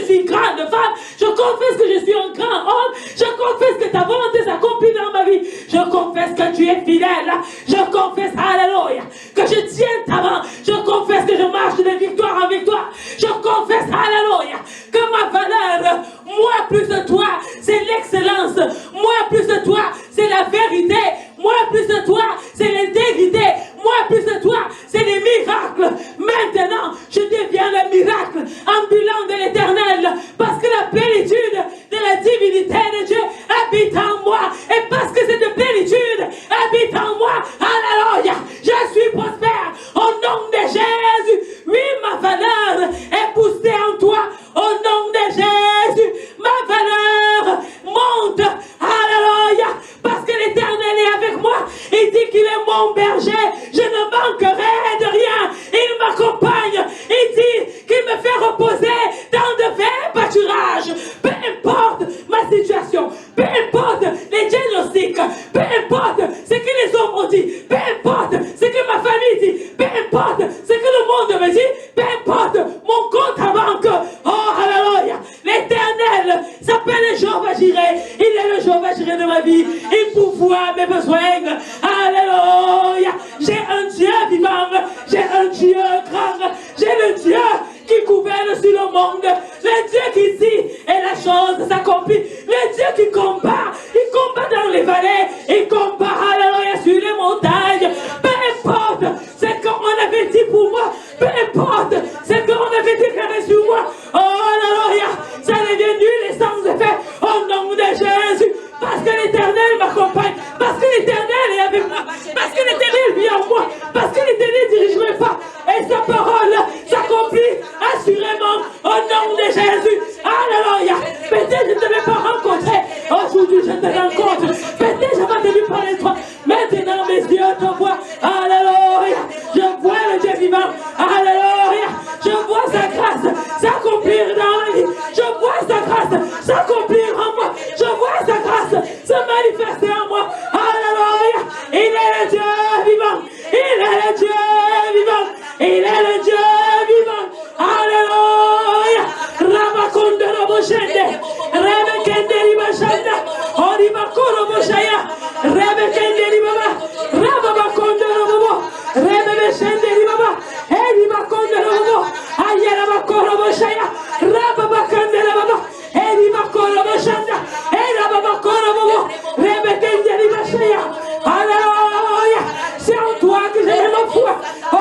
Speaker 2: femme. Je confesse que je suis un grand homme. Je confesse que ta volonté s'accomplit dans ma vie. Je confesse que tu es fidèle. Je confesse, alléluia, que je tiens ta main. Je confesse que je marche de victoire en victoire. Je confesse, alléluia, que ma valeur, moi plus de toi, c'est l'excellence. Moi plus de toi, c'est la vérité. Moi plus de toi, c'est l'intégrité. Moi plus de toi, c'est les miracles. Maintenant, je deviens le miracle ambulant de l'Éternel. Parce que la plénitude de la divinité de Dieu habite en moi. Et parce que cette plénitude habite en moi, alléluia, je suis prospère au nom de Jésus. Oui, ma valeur est poussée en toi au nom de Jésus. Ma valeur monte, alléluia, parce que l'Éternel est avec moi. Il dit qu'il est mon berger. Je ne manquerai de rien. Il m'accompagne. Il dit qu'il me fait reposer dans de verts pâturages. Peu importe ma situation, peu importe les diagnostics, peu importe ce que les hommes ont dit, peu importe ce que ma famille dit, peu importe ce que le monde me dit, peu importe mon compte à banque. Oh, alléluia. L'Éternel s'appelle Jéhovah Jireh. Il est le Jéhovah Jireh de ma vie. Il pourvoit mes besoins. Alléluia. J'ai un Dieu vivant. J'ai un Dieu grand. J'ai le Dieu qui gouverne sur le monde. Le Dieu qui dit et la chose s'accomplit. Le Dieu qui combat. Il combat dans les vallées. Il combat, alléluia, sur les montagnes. Peu importe ce qu'on avait dit pour moi. Peu importe ce qu'on avait déclaré sur moi. Oh, alléluia. Ça devient nul et sans effet. Au nom de Jésus. Parce que l'Éternel m'accompagne. Parce que l'Éternel est avec moi. Parce que l'Éternel vit en moi. Parce que l'Éternel dirige mes pas. Et sa parole s'accomplit assurément au nom de Jésus. Alléluia. Peut-être je ne t'avais pas rencontré. Aujourd'hui je te rencontre. Peut-être je n'ai pas entendu parler de toi. Maintenant mes yeux te voient. Alléluia. Je vois le Dieu vivant. Alléluia. Je vois sa grâce s'accomplir dans ma vie. Je vois sa grâce s'accomplir en moi. Je vois sa grâce se manifester en moi. Alléluia. Il est le Dieu vivant. Il est le Dieu vivant. Il est le Dieu vivant. Alléluia. Rabakonde Roboshende. Rebekende Ribashanda. Oribakoro Boshaya. Rebekende Ribaba. Rabakonde Robo. Rebekende Ribaba. Eribakonde Robo. Ayarabakoro Boshaya. Rababakande Robo. Eribakoro Boshanda. Erabakoro Robo. Rebekende Ribashaya. Alléluia. C'est en toi que j'ai ma foi. Oh,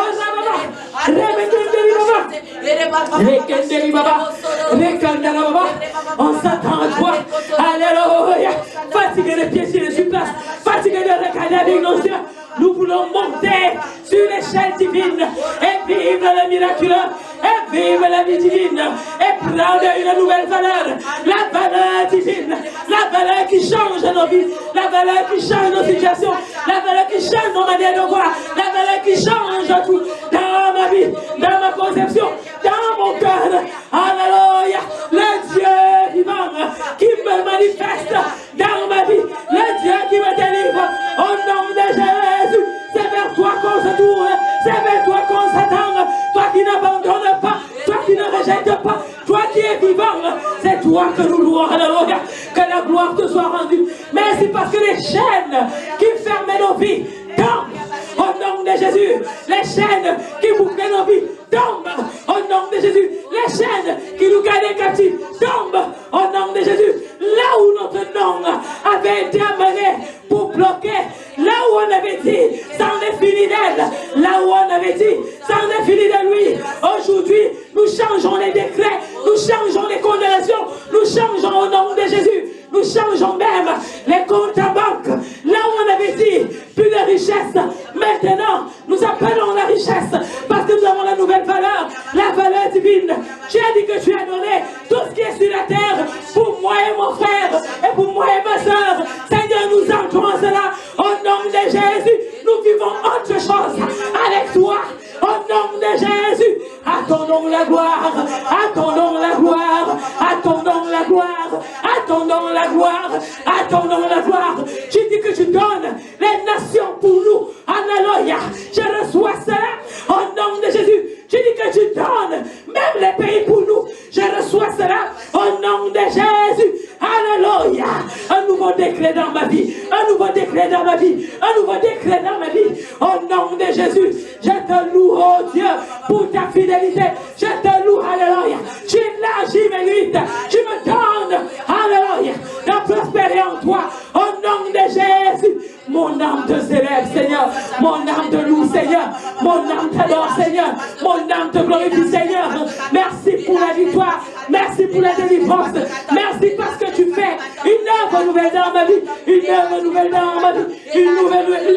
Speaker 2: on s'attend à toi. Alléluia. Fatigué de pieds sur les supplaces. Fatigué de regarder avec nos yeux. Nous voulons monter sur l'échelle divine et vivre le miraculeux et vivre la vie divine et prendre une nouvelle valeur. La valeur divine. La valeur qui change nos vies. La valeur qui change nos situations. La valeur qui change nos manières de voir. La valeur qui change tout dans ma vie, dans ma conception, dans mon cœur. Alléluia. Le Dieu vivant qui me manifeste dans ma vie. Le Dieu qui me délivre au nom de Jésus. C'est vers toi qu'on se tourne. C'est vers toi qu'on s'attend. Toi qui n'abandonnes pas. Toi qui ne rejettes pas. Toi qui es vivant. C'est toi que nous louons. Alléluia. Que la gloire te soit rendue. Merci parce que les chaînes qui ferment nos vies tombent au nom de Jésus. Les chaînes qui bouclent nos vies tombent au nom de Jésus. Les chaînes qui nous gardent captifs tombent au nom de Jésus. Là où notre nom avait été amené pour bloquer, là où on avait dit c'en est fini d'elle, là où on avait dit c'en est fini de lui, aujourd'hui nous changeons les décrets, nous changeons les condamnations, nous changeons au nom de Jésus. Nous changeons même les comptes à banque. Là où on avait dit plus de richesse, maintenant nous appelons la richesse parce que nous avons la nouvelle valeur, la valeur divine. Tu as dit que tu as donné tout ce qui est sur la terre pour moi et mon frère et pour moi et ma soeur. Seigneur, nous entrons cela au nom de Jésus. Nous vivons autre chose avec toi. Au nom de Jésus, attendons la gloire, attendons la gloire, attendons la gloire, attendons la gloire, attendons la gloire. Tu dis que tu donnes les nations pour nous. Alléluia. Je reçois cela au nom de Jésus. Tu dis que tu donnes même les pays pour nous. Je reçois cela au nom nom de Jésus. Alléluia. Un nouveau décret dans ma vie. Un nouveau décret dans ma vie. Un nouveau décret dans ma vie. Au nom de Jésus. Je te loue, oh Dieu, pour ta fidélité. Je te loue, alléluia. Tu élargis mes limites. Tu me donnes, alléluia, de prospérer en toi. Au nom de Jésus. Mon âme te célèbre, Seigneur. Mon âme te loue, Seigneur. Mon âme t'adore, Seigneur. Mon âme te glorifie, Seigneur. Merci pour la victoire. Merci pour la délivrance. Merci parce que tu fais une œuvre nouvelle dans ma vie. Une œuvre nouvelle dans ma vie. Une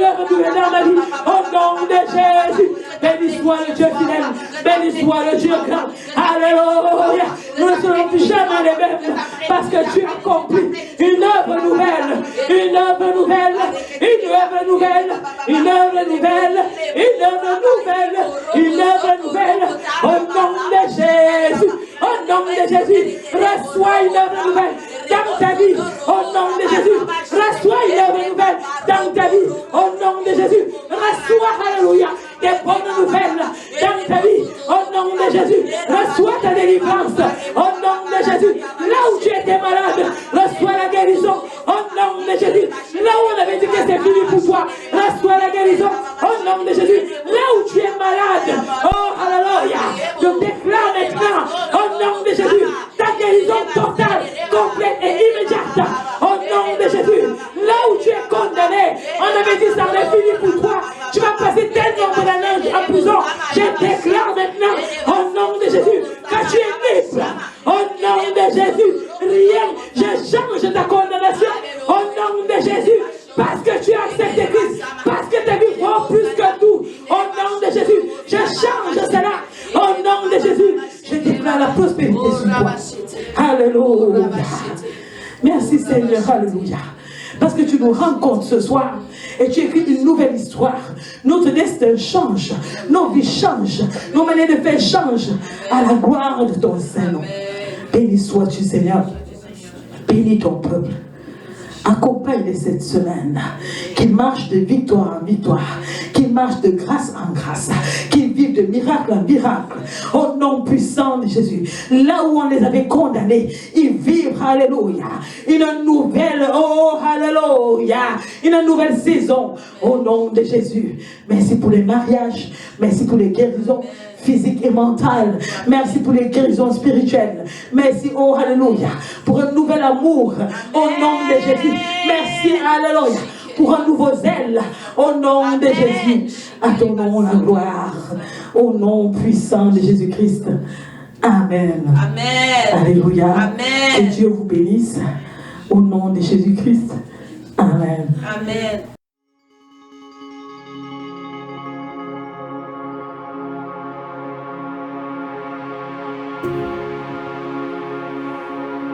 Speaker 2: œuvre nouvelle dans ma vie. Au nom de Jésus. Béni soit le Dieu fidèle. Béni soit le Dieu grand. Alléluia. Nous ne serons plus jamais les mêmes parce que tu accomplis une œuvre nouvelle. Une œuvre nouvelle. Une œuvre nouvelle, une œuvre nouvelle, une œuvre nouvelle, une œuvre nouvelle, au nom de Jésus, au nom de Jésus, reçois une œuvre nouvelle dans ta vie, au nom de Jésus, reçois une œuvre nouvelle dans ta vie, au nom de Jésus, reçois, alléluia, des bonnes nouvelles dans ta vie, au nom de Jésus, reçois ta délivrance, au nom de Jésus, là où tu étais malade, reçois la guérison, au nom de Jésus, là où on avait dit que c'est fini pour toi, reçois la guérison, au nom de Jésus, là où tu es malade, oh alléluia, je déclare maintenant, au nom de Jésus, ta guérison totale, complète et immédiate, au nom de Jésus, là où tu es condamné, on avait dit ça est fini pour toi, tu vas passer tel nombre d'années en prison, je déclare maintenant, au nom de Jésus, que tu es libre, au nom de Jésus, rien, je change ta condamnation, au nom de Jésus, parce que tu as accepté Christ, parce que ta vie vaut plus que tout, au nom de Jésus, je change cela, au nom de Jésus, je déclare la prospérité sur toi. Alléluia. Merci Seigneur, alléluia. Parce que tu nous rencontres ce soir et tu écris une nouvelle histoire. Notre destin change, nos vies changent, nos manières de faire changent à la gloire de ton Saint-Nom. Béni sois-tu Seigneur, bénis ton peuple. Accompagne cette semaine, qu'il marche de victoire en victoire, qu'il marche de grâce en grâce, qu'il vive de miracle en miracle, au nom puissant de Jésus. Là où on les avait condamnés, ils vivent, alléluia, une nouvelle, oh, alléluia, une nouvelle saison, au nom de Jésus. Merci pour les mariages, merci pour les guérisons physiques et mentales. Merci pour les guérisons spirituelles. Merci, oh alléluia, pour un nouvel amour au nom de Jésus. Merci, alléluia, pour un nouveau zèle au nom de Jésus. À ton nom la gloire, au nom puissant de Jésus-Christ. Amen.
Speaker 3: Amen.
Speaker 2: Alléluia.
Speaker 3: Amen.
Speaker 2: Que Dieu vous bénisse au nom de Jésus-Christ. Amen.
Speaker 3: Amen.